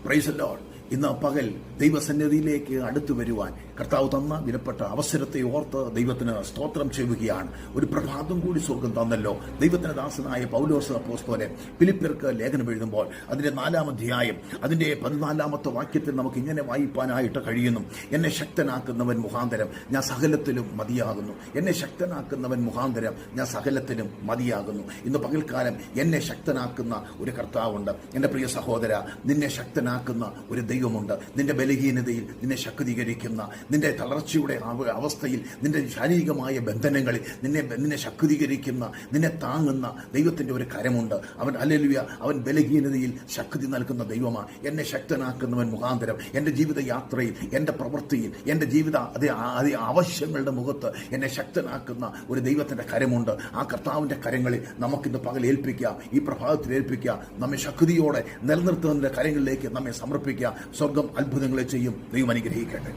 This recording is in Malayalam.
Praise the Lord. ഇന്ന് പകൽ ദൈവസന്നിധിയിലേക്ക് അടുത്തു വരുവാൻ കർത്താവ് തന്ന വിലപ്പെട്ട അവസരത്തെ ഓർത്ത് ദൈവത്തിന് സ്തോത്രം ചെയ്യുകയാണ്. ഒരു പ്രഭാതം കൂടി സ്വർഗം തന്നല്ലോ. ദൈവത്തിന്റെ ദാസനായ പൗലോസ് അപ്പോസ്തലൻ ഫിലിപ്പ്യർക്ക് ലേഖനം എഴുതുമ്പോൾ അതിന്റെ 4-ാം അധ്യായം അതിന്റെ 14-ാമത്തെ വാക്യത്തിൽ നമുക്ക് ഇങ്ങനെ വായിപ്പാനായിട്ട് കഴിയുന്നു. എന്നെ ശക്തനാക്കുന്നവൻ മുഖാന്തരം ഞാൻ സകലത്തിലും മതിയാകുന്നു. എന്നെ ശക്തനാക്കുന്നവൻ മുഖാന്തരം ഞാൻ സകലത്തിലും മതിയാകുന്നു. ഇന്ന് പകൽക്കാലം എന്നെ ശക്തനാക്കുന്ന ഒരു കർത്താവുണ്ട്. എന്റെ പ്രിയ സഹോദര, നിന്നെ ശക്തനാക്കുന്ന ഒരു ദൈവമുണ്ട്. നിന്റെ ബലഹീനതയിൽ നിന്നെ ശക്തീകരിക്കുന്ന, നിന്റെ തളർച്ചയുടെ അവസ്ഥയിൽ, നിന്റെ ശാരീരികമായ ബന്ധനങ്ങളിൽ നിന്നെ ശക്തീകരിക്കുന്ന, നിന്നെ താങ്ങുന്ന ദൈവത്തിന്റെ ഒരു കരമുണ്ട്. അവൻ ഹല്ലേലൂയ, അവൻ ബലഹീനതയിൽ ശക്തി നൽകുന്ന ദൈവമാണ്. എന്നെ ശക്തനാക്കുന്നവൻ മുഖാന്തരം എന്റെ ജീവിത യാത്രയിൽ, എന്റെ പ്രവൃത്തിയിൽ, എന്റെ ജീവിത അതേ ആവശ്യങ്ങളുടെ മുഖത്ത് എന്നെ ശക്തനാക്കുന്ന ഒരു ദൈവത്തിന്റെ കരമുണ്ട്. ആ കർത്താവിന്റെ കരങ്ങളിൽ നമുക്കിന്ന് പകൽ ഏൽപ്പിക്കാം, ഈ പ്രഭാതത്തിൽ ഏൽപ്പിക്കാം. നമ്മെ ശക്തിയോടെ നിലനിർത്തുന്നതിന്റെ കരങ്ങളിലേക്ക് നമ്മെ സമർപ്പിക്കാം. സ്വർഗം അത്ഭുതങ്ങളെ ചെയ്യും. ദൈവം അനുഗ്രഹിക്കട്ടെ.